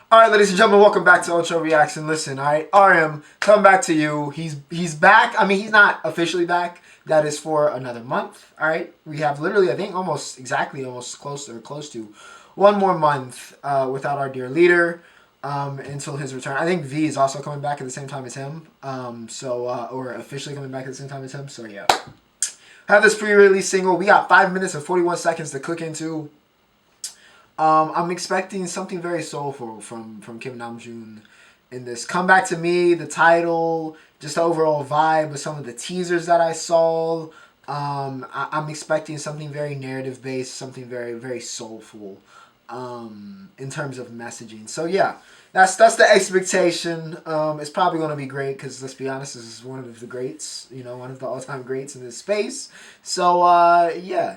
All right, ladies and gentlemen, welcome back to Ultra Reaction. Listen, all right, RM, come back to you. He's back. I mean, he's not officially back. That is for another month. All right, we have literally, I think, almost close to 1 more month without our dear leader until his return. I think V is also coming back at the same time as him. Or officially coming back at the same time as him. So yeah, have this pre-release single. We got 5 minutes and 41 seconds to click into. I'm expecting something very soulful from Kim Namjoon in this. Come Back to Me, the title, just the overall vibe with some of the teasers that I saw. I'm expecting something very narrative based, something very, very soulful in terms of messaging. So yeah, that's the expectation. It's probably going to be great because let's be honest, this is one of the greats, one of the all-time greats in this space. So yeah,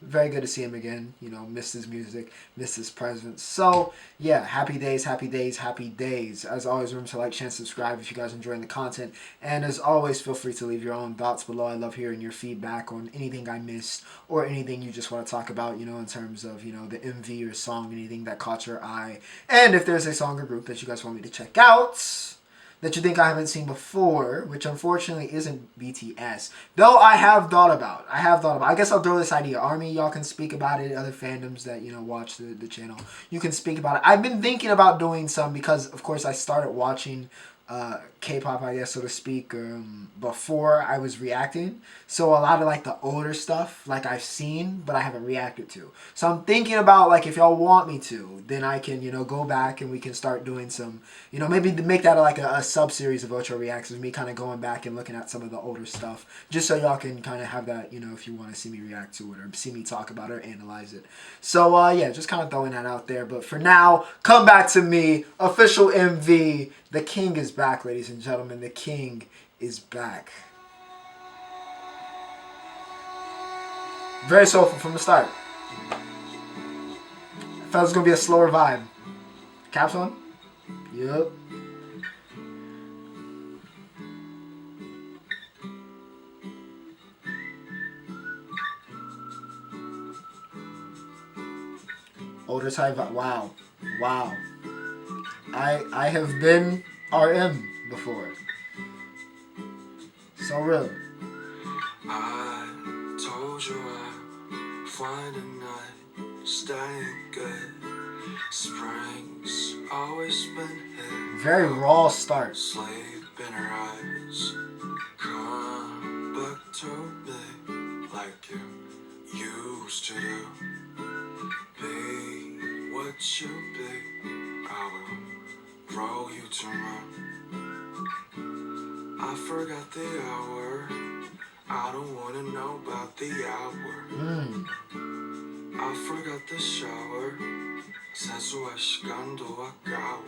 very good to see him again. Missed his music, missed his presence. So yeah, happy days, happy days, happy days. As always, remember to like, share, and subscribe if you guys are enjoying the content. And as always, feel free to leave your own thoughts below. I love hearing your feedback on anything I missed or anything you just want to talk about, in terms of, the MV or song, anything that caught your eye. And if there's a song or group that you guys want me to check out that you think I haven't seen before, which unfortunately isn't BTS, though I have thought about. I guess I'll throw this idea. Army, y'all can speak about it. Other fandoms that, watch the channel, you can speak about it. I've been thinking about doing some because, of course, I started watching K-pop, I guess, so to speak, before I was reacting. So a lot of like the older stuff, like I've seen, but I haven't reacted to. So I'm thinking about like if y'all want me to, then I can, go back and we can start doing some, maybe make that like a sub-series of Ultra Reactions, me kind of going back and looking at some of the older stuff, just so y'all can kind of have that, if you want to see me react to it or see me talk about it or analyze it. So yeah, just kind of throwing that out there. But for now, Come Back to Me, official MV. The king is back, ladies and gentlemen. The king is back. Very soulful from the start. I felt it was going to be a slower vibe. Caps on? Yep. Older type vibe. Wow. Wow. I have been RM before. So real. I told you I'd find a night, staying good. Spring's always been here. Very raw start. Sleep in her eyes. Come back to me like you used to do. Be what you be. I will roll you to my. I forgot the hour. I don't wanna know about the hour. I forgot the shower. 사소한 시간도 아까워.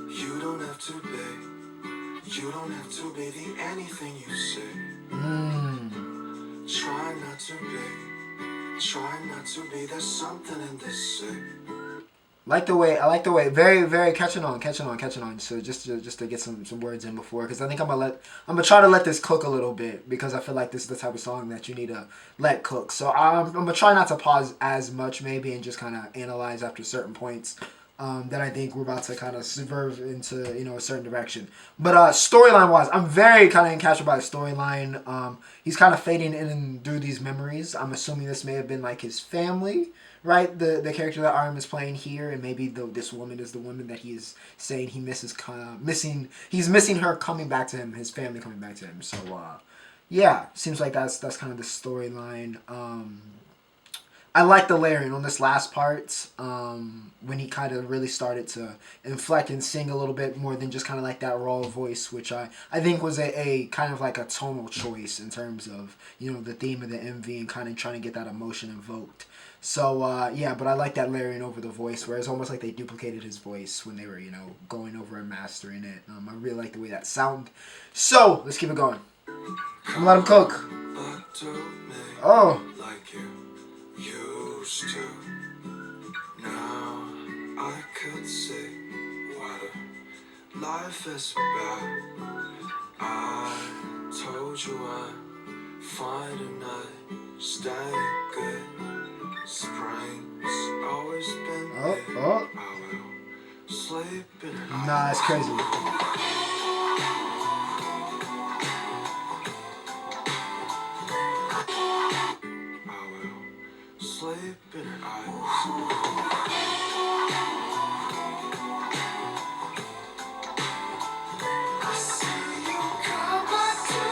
You don't have to be the anything you say. Try not to be, there's something in this say. I like the way, very, very catching on. So just to get some words in before, because I think I'm gonna try to let this cook a little bit, because I feel like this is the type of song that you need to let cook. So I'm gonna try not to pause as much maybe, and just kind of analyze after certain points that I think we're about to kind of swerve into a certain direction. But storyline wise, I'm very kind of encaptured by the storyline. He's kind of fading in and through these memories. I'm assuming this may have been like his family. Right, the character that RM is playing here, and maybe this woman is the woman that he is saying he misses, he's missing her coming back to him, his family coming back to him. So yeah, seems like that's kind of the storyline. I like the layering on this last part, when he kind of really started to inflect and sing a little bit more than just kind of like that raw voice, which I think was a kind of like a tonal choice in terms of the theme of the MV and kind of trying to get that emotion invoked. So yeah, but I like that layering over the voice, where it's almost like they duplicated his voice when they were going over and mastering it. I really like the way that sound. So let's keep it going. I'm let him cook. Oh. Like you used to. Now I could see what a life is about. I told you I'd find a night, stay good. Spring's always been here. sleeping at Nah, that's crazy. I will sleep in her eyes. I see you come back to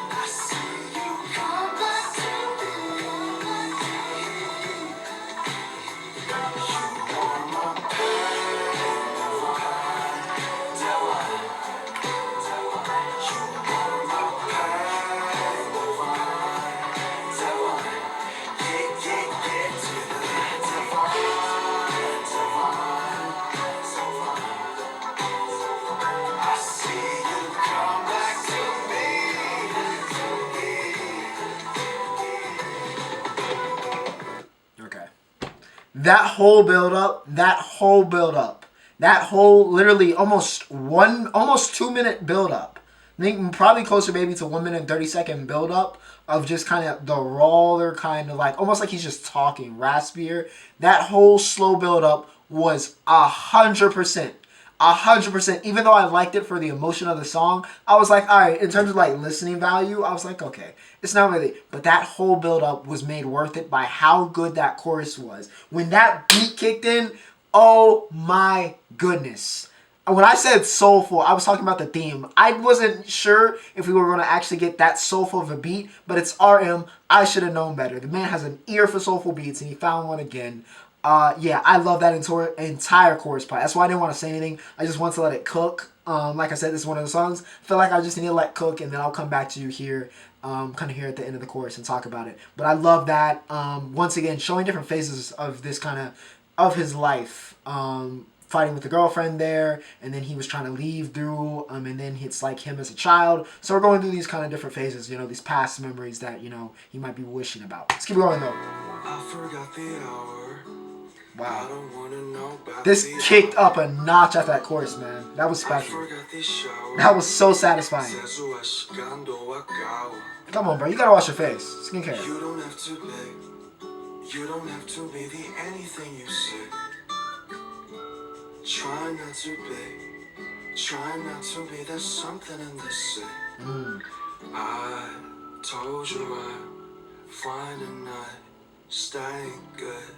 I see you come back to me. You are my pain, never hide. You are my pain, never hide. Get to the I see you come back to me. Okay. That whole build up, that whole literally almost 2 minute build up. I think probably closer maybe to 1 minute and 30 second build up of just kind of the roller kind of like almost like he's just talking raspier. That whole slow build up was 100%. 100%. Even though I liked it for the emotion of the song, I was like, all right, in terms of like listening value, I was like, okay, it's not really. But that whole build up was made worth it by how good that chorus was. When that beat kicked in, oh my goodness. When I said soulful, I was talking about the theme. I wasn't sure if we were going to actually get that soulful of a beat, but it's RM. I should have known better. The man has an ear for soulful beats, and he found one again. Yeah, I love that entire chorus part. That's why I didn't want to say anything. I just want to let it cook. Like I said, this is one of the songs. I feel like I just need to let it cook, and then I'll come back to you here, kind of here at the end of the chorus and talk about it. But I love that. Once again, showing different phases of this kind of his life. Fighting with the girlfriend there, and then he was trying to leave through, and then it's like him as a child. So we're going through these kind of different phases, these past memories that, he might be wishing about. Let's keep going, though. I forgot the hour. Wow. I don't wanna know about This the kicked hour. up a notch at that chorus, man. That was I special. forgot the shower. That was so satisfying. Come on, bro. You gotta wash your face. Skincare. You don't have to beg. You don't have to be the anything you say. Try not to be. Try not to be. There's something in this say. I told you I'd find a night, staying good.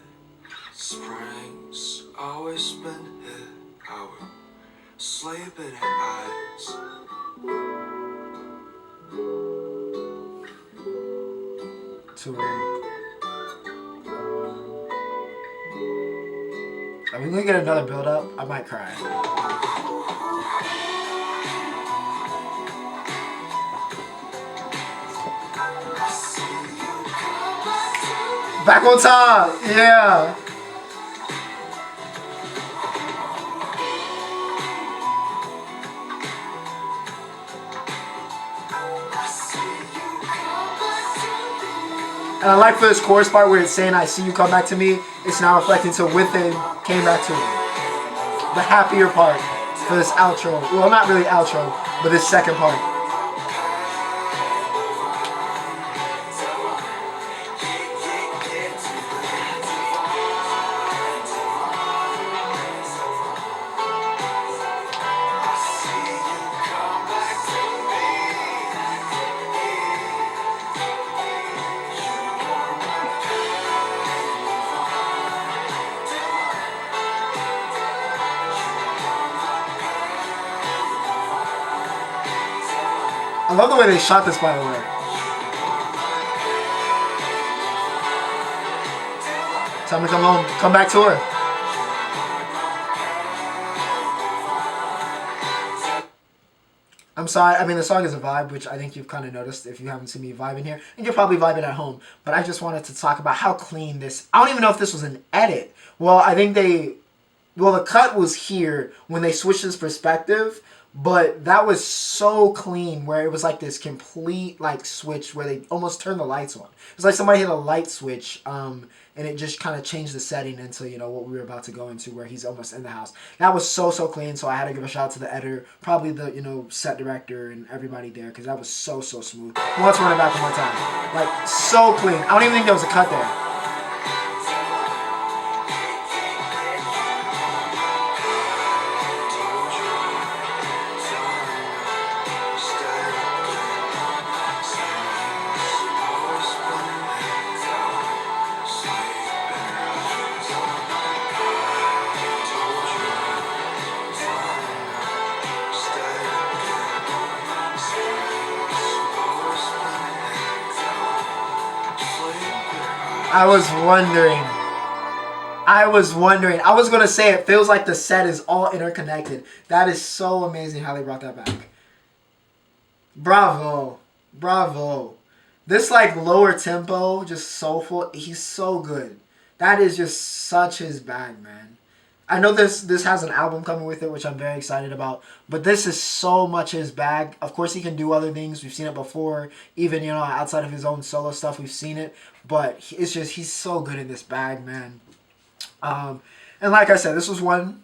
Spring's always been here. I will sleep in her eyes. Are we gonna get another build up? I might cry. Back on top, yeah. And I like for this chorus part where it's saying, I see you come back to me, it's now reflecting to within came back to me. The happier part for this outro. Well, not really outro, but this second part. I love the way they shot this, by the way. Time to come home. Come back to her. I'm sorry. I mean, the song is a vibe, which I think you've kind of noticed if you haven't seen me vibing here. And you're probably vibing at home. But I just wanted to talk about how clean this... I don't even know if this was an edit. Well, I think they... Well, the cut was here when they switched this perspective. But that was so clean where it was like this complete like switch where they almost turned the lights on. It was like somebody hit a light switch and it just kind of changed the setting into, you know, what we were about to go into, where he's almost in the house. That was so clean. So I had to give a shout out to the editor, probably the, you know, set director and everybody there, because that was so smooth. Let's run it back one more time. Like, so clean. I don't even think there was a cut there. I was wondering. I was going to say, it feels like the set is all interconnected. That is so amazing how they brought that back. Bravo. Bravo. This, like, lower tempo, just soulful. He's so good. That is just such his bag, man. I know this has an album coming with it, which I'm very excited about. But this is so much his bag. Of course, he can do other things. We've seen it before. Even, you know, outside of his own solo stuff, we've seen it. But it's just, he's so good in this bag, man. And like I said, this was one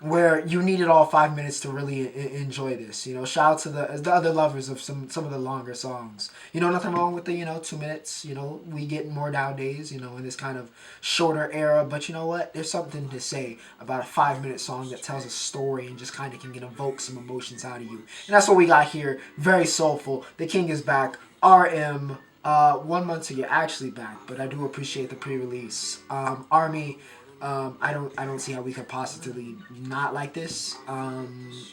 where you needed all 5 minutes to really enjoy this. You know, shout out to the other lovers of some of the longer songs. You know, nothing wrong with the, you know, 2 minutes. You know, we get more nowadays, you know, in this kind of shorter era. But you know what? There's something to say about a 5-minute song that tells a story and just kind of can evoke some emotions out of you. And that's what we got here. Very soulful. The King is back. RM. 1 month to get actually back, but I do appreciate the pre-release. Army, I don't see how we could possibly not like this.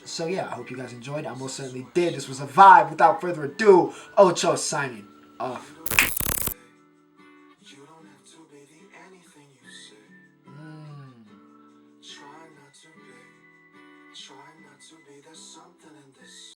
So yeah, I hope you guys enjoyed. I most certainly did. This was a vibe. Without further ado, Ocho signing off. Try not to be, there's something in this.